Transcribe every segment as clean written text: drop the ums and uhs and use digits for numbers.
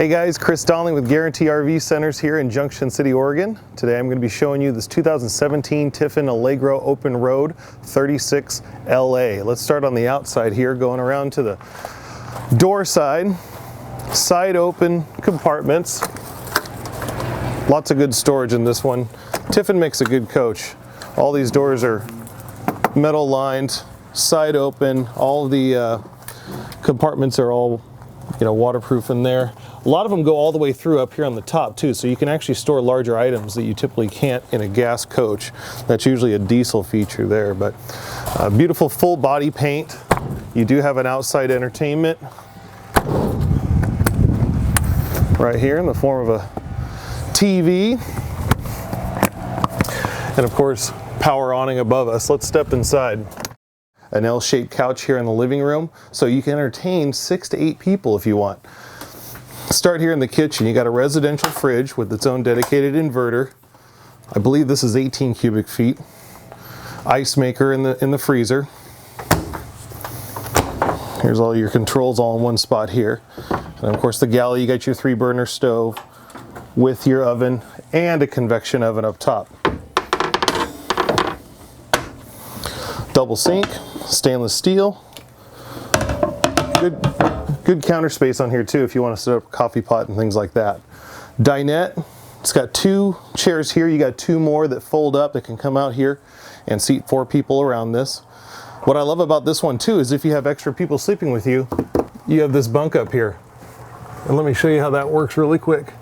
Hey guys, Chris Donnelly with Guarantee RV Centers here in Junction City, Oregon. Today I'm going to be showing you this 2017 Tiffin Allegro Open Road 36 LA. Let's start on the outside here, going around to the door side. Side open compartments. Lots of good storage in this one. Tiffin makes a good coach. All these doors are metal lined, side open. All of the compartments are all waterproof in there. A lot of them go all the way through up here on the top too, so you can actually store larger items that you typically can't in a gas coach. That's usually a diesel feature there, but beautiful full body paint. You do have an outside entertainment right here in the form of a TV, and of course power awning above us. Let's step inside. An L-shaped couch here in the living room, so you can entertain 6 to 8 people if you want. Start here in the kitchen. You got a residential fridge with its own dedicated inverter. I believe this is 18 cubic feet. Ice maker in the freezer. Here's all your controls all in one spot here. And of course the galley, you got your 3-burner stove with your oven and a convection oven up top. Double sink, stainless steel. Good counter space on here too if you want to set up a coffee pot and things like that. Dinette, it's got 2 chairs here. You got 2 more that fold up that can come out here and seat 4 people around this. What I love about this one too is if you have extra people sleeping with you, you have this bunk up here. And let me show you how that works really quick.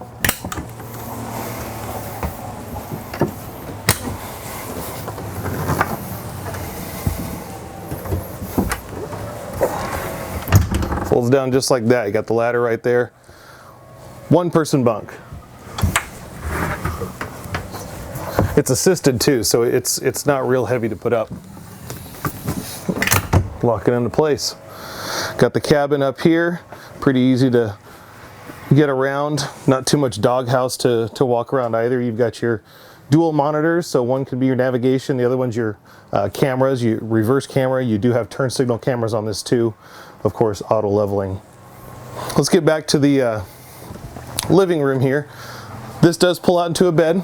Folds down just like that. You got the ladder right there. 1-person bunk. It's assisted too, so it's not real heavy to put up. Lock it into place. Got the cabin up here. Pretty easy to get around. Not too much doghouse to walk around either. You've got your dual monitors, so one could be your navigation, the other one's your cameras, your reverse camera. You do have turn signal cameras on this too. Of course, auto leveling. Let's get back to the living room here. This does pull out into a bed.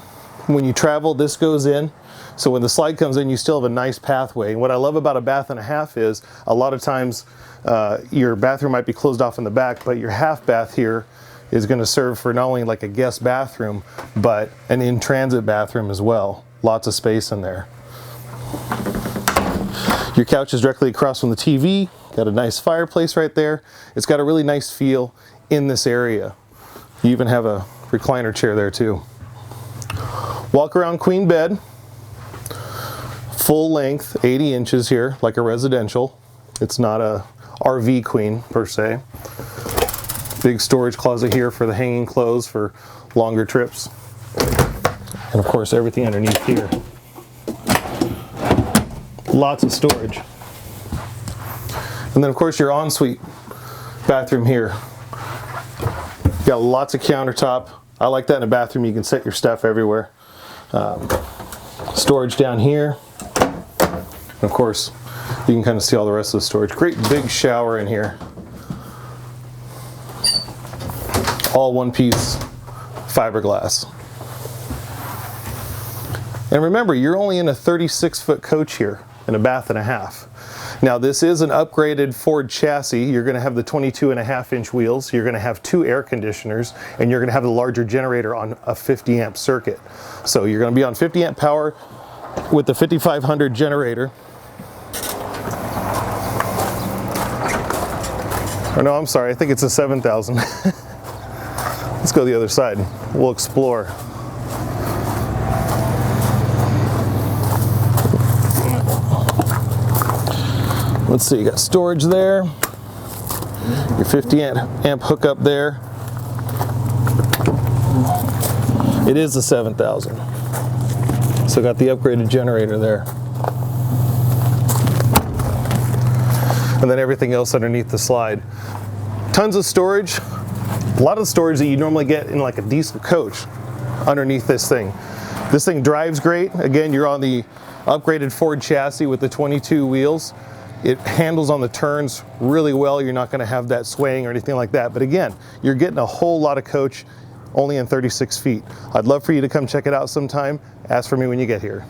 When you travel, this goes in. So when the slide comes in, you still have a nice pathway. And what I love about a bath and a half is a lot of times your bathroom might be closed off in the back, but your half bath here is going to serve for not only like a guest bathroom, but an in-transit bathroom as well. Lots of space in there. Your couch is directly across from the TV. Got a nice fireplace right there. It's got a really nice feel in this area. You even have a recliner chair there too. Walk around queen bed. Full length, 80 inches here, like a residential. It's not a RV queen per se. Big storage closet here for the hanging clothes for longer trips. And of course everything underneath here. Lots of storage. And then of course your ensuite bathroom here. You got lots of countertop. I like that in a bathroom. You can set your stuff everywhere. Storage down here. And of course, you can kind of see all the rest of the storage. Great big shower in here. All one-piece fiberglass. And remember, you're only in a 36-foot coach here in a bath and a half. Now this is an upgraded Ford chassis. You're going to have the 22.5-inch wheels. You're going to have 2 air conditioners, and you're going to have the larger generator on a 50-amp circuit. So you're going to be on 50-amp power with the 5500 generator. Or no, I'm sorry, I think it's a 7000. Let's go the other side. We'll explore. Let's see, you got storage there. Your 50-amp hookup there. It is a 7000. So got the upgraded generator there. And then everything else underneath the slide. Tons of storage. A lot of storage that you normally get in like a diesel coach underneath this thing. This thing drives great. Again, you're on the upgraded Ford chassis with the 22 wheels. It handles on the turns really well. You're not gonna have that swaying or anything like that. But again, you're getting a whole lot of coach only in 36 feet. I'd love for you to come check it out sometime. Ask for me when you get here.